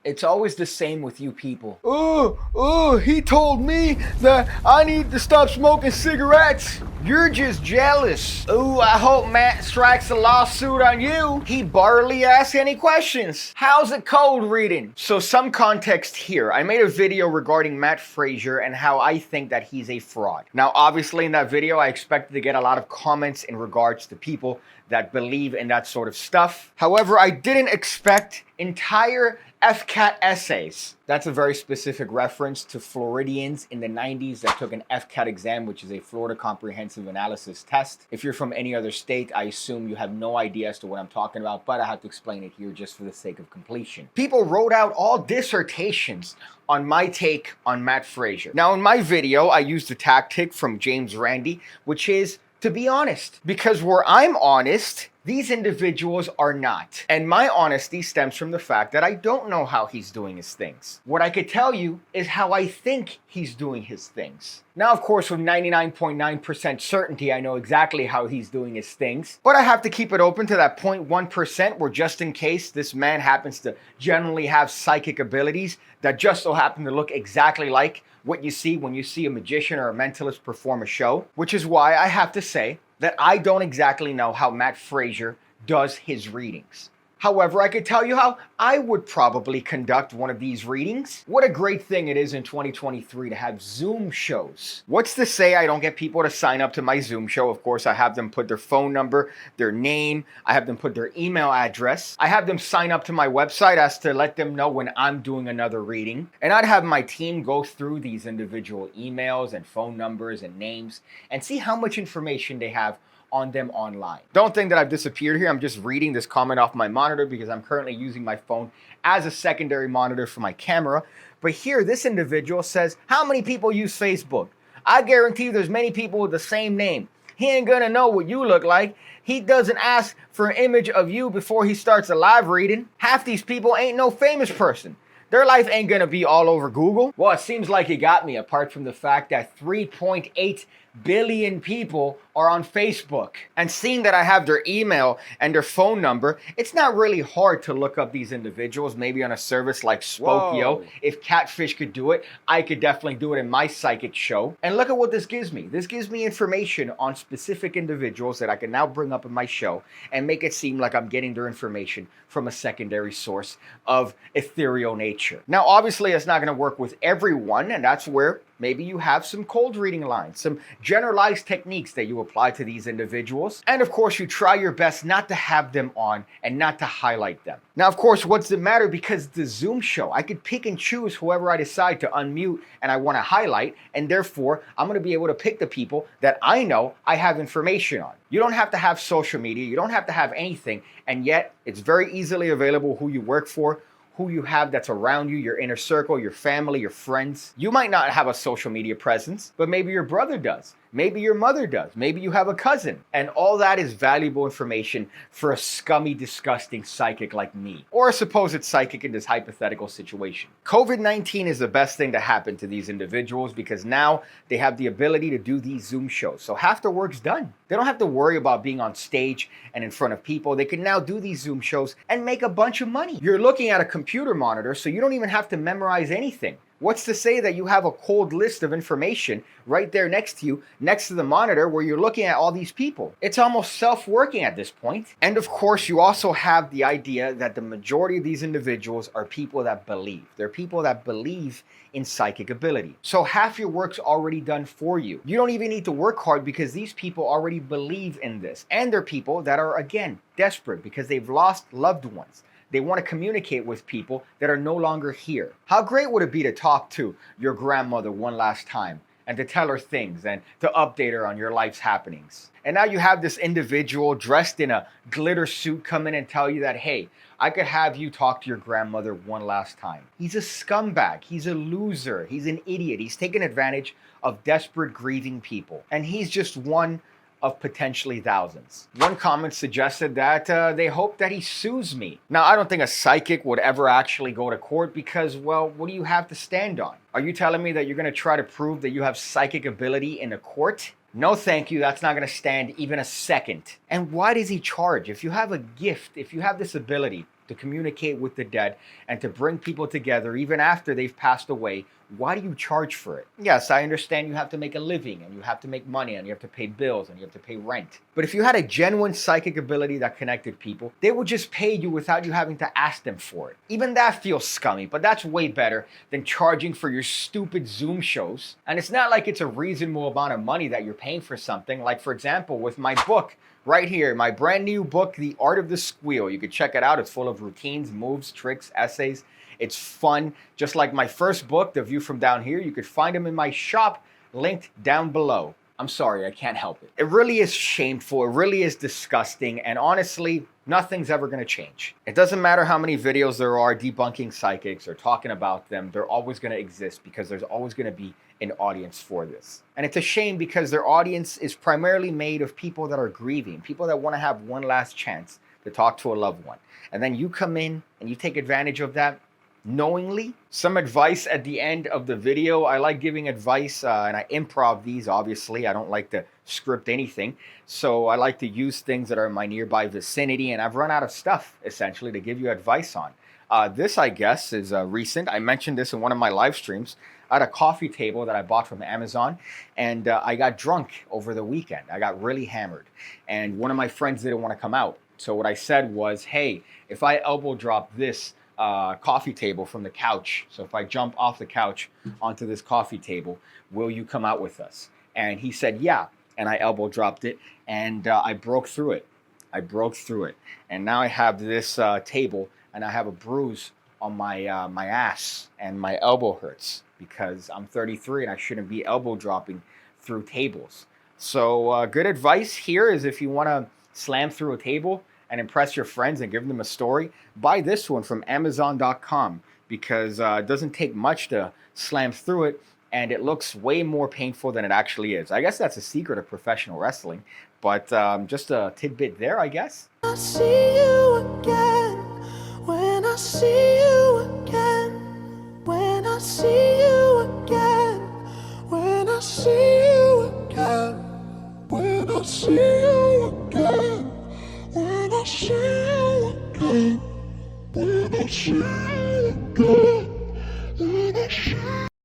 It's always the same with you people. He told me that I need to stop smoking cigarettes. You're just jealous. Ooh, I hope Matt strikes a lawsuit on you. He barely asks any questions. How's it cold reading? So some context here. I made a video regarding Matt Fraser and how I think that he's a fraud. Now, obviously in that video, I expected to get a lot of comments in regards to people that believe in that sort of stuff. However, I didn't expect entire FCAT essays. That's a very specific reference to Floridians in the 90s that took an FCAT exam, which is a Florida Comprehensive Analysis Test. If you're from any other state, I assume you have no idea as to what I'm talking about, but I have to explain it here just for the sake of completion. People wrote out all dissertations on my take on Matt Fraser. Now, in my video, I used a tactic from James Randi, which is to be honest, because where I'm honest, these individuals are not. And my honesty stems from the fact that I don't know how he's doing his things. What I could tell you is how I think he's doing his things. Now, of course, with 99.9% certainty, I know exactly how he's doing his things, but I have to keep it open to that 0.1% where just in case this man happens to generally have psychic abilities that just so happen to look exactly like what you see when you see a magician or a mentalist perform a show, which is why I have to say that I don't exactly know how Matt Fraser does his readings. However, I could tell you how I would probably conduct one of these readings. What a great thing it is in 2023 to have Zoom shows. What's to say I don't get people to sign up to my Zoom show? Of course, I have them put their phone number, their name, I have them put their email address. I have them sign up to my website as to let them know when I'm doing another reading. And I'd have my team go through these individual emails and phone numbers and names and see how much information they have on them online. Don't think that I've disappeared here. I'm just reading this comment off my monitor because I'm currently using my phone as a secondary monitor for my camera. But here, this individual says, how many people use Facebook? I guarantee there's many people with the same name. He ain't gonna know what you look like. He doesn't ask for an image of you before he starts a live reading. Half these people ain't no famous person. Their life ain't gonna be all over Google. Well, it seems like you got me, apart from the fact that 3.8 billion people are on Facebook. And seeing that I have their email and their phone number, it's not really hard to look up these individuals, maybe on a service like Spokeo. Whoa. If Catfish could do it, I could definitely do it in my psychic show. And look at what this gives me. This gives me information on specific individuals that I can now bring up in my show and make it seem like I'm getting their information from a secondary source of ethereal nature. Now, obviously, it's not going to work with everyone, and that's where maybe you have some cold reading lines, some generalized techniques that you apply to these individuals. And of course, you try your best not to have them on and not to highlight them. Now, of course, what's the matter? Because the Zoom show, I could pick and choose whoever I decide to unmute and I want to highlight. And therefore, I'm going to be able to pick the people that I know I have information on. You don't have to have social media. You don't have to have anything. And yet, it's very easily available who you work for, who you have that's around you, your inner circle, your family, your friends. You might not have a social media presence, but maybe your brother does. Maybe your mother does. Maybe you have a cousin. And all that is valuable information for a scummy, disgusting psychic like me, or a supposed psychic in this hypothetical situation. COVID-19 is the best thing to happen to these individuals because now they have the ability to do these Zoom shows. So half the work's done. They don't have to worry about being on stage and in front of people. They can now do these Zoom shows and make a bunch of money. You're looking at a computer monitor, so you don't even have to memorize anything. What's to say that you have a cold list of information right there next to you, next to the monitor where you're looking at all these people? It's almost self-working at this point. And of course, you also have the idea that the majority of these individuals are people that believe. They're people that believe in psychic ability. So half your work's already done for you. You don't even need to work hard because these people already believe in this. And they're people that are, again, desperate because they've lost loved ones. They want to communicate with people that are no longer here. How great would it be to talk to your grandmother one last time and to tell her things and to update her on your life's happenings? And now you have this individual dressed in a glitter suit come in and tell you that, hey, I could have you talk to your grandmother one last time. He's a scumbag. He's a loser. He's an idiot. He's taken advantage of desperate, grieving people. And he's just one of potentially thousands. One comment suggested that they hope that he sues me. Now, I don't think a psychic would ever actually go to court because, well, what do you have to stand on? Are you telling me that you're gonna try to prove that you have psychic ability in a court? No, thank you. That's not gonna stand even a second. And why does he charge? If you have a gift, if you have this ability to communicate with the dead, and to bring people together even after they've passed away, why do you charge for it? Yes, I understand you have to make a living, and you have to make money, and you have to pay bills, and you have to pay rent. But if you had a genuine psychic ability that connected people, they would just pay you without you having to ask them for it. Even that feels scummy, but that's way better than charging for your stupid Zoom shows. And it's not like it's a reasonable amount of money that you're paying for something. Like, for example, with my book right here, my brand new book, The Art of the Squeal. You can check it out. It's full of routines, moves, tricks, essays. It's fun. Just like my first book, The View from Down Here, you could find them in my shop, linked down below. I'm sorry, I can't help it. It really is shameful. It really is disgusting. And honestly, nothing's ever going to change. It doesn't matter how many videos there are debunking psychics or talking about them. They're always going to exist because there's always going to be an audience for this. And it's a shame because their audience is primarily made of people that are grieving, people that want to have one last chance to talk to a loved one. And then you come in and you take advantage of that knowingly. Some advice at the end of the video. I like giving advice and I improv these, obviously. I don't like to script anything. So I like to use things that are in my nearby vicinity, and I've run out of stuff essentially to give you advice on. This, I guess, is recent. I mentioned this in one of my live streams. I had a coffee table that I bought from Amazon, and I got drunk over the weekend. I got really hammered, and one of my friends didn't want to come out. So what I said was, hey, if I elbow drop this coffee table from the couch, so if I jump off the couch onto this coffee table, will you come out with us? And he said, yeah. And I elbow dropped it, and I broke through it. And now I have this table, and I have a bruise on my my ass, and my elbow hurts because I'm 33 and I shouldn't be elbow dropping through tables. So good advice here is, if you want to slam through a table and impress your friends and give them a story, buy this one from Amazon.com, because it doesn't take much to slam through it, and it looks way more painful than it actually is. I guess that's a secret of professional wrestling, but just a tidbit there, I guess. I see you again, when I see you again, when I see you again, when I see you again, when I see you again, when I see you again, when I see you again.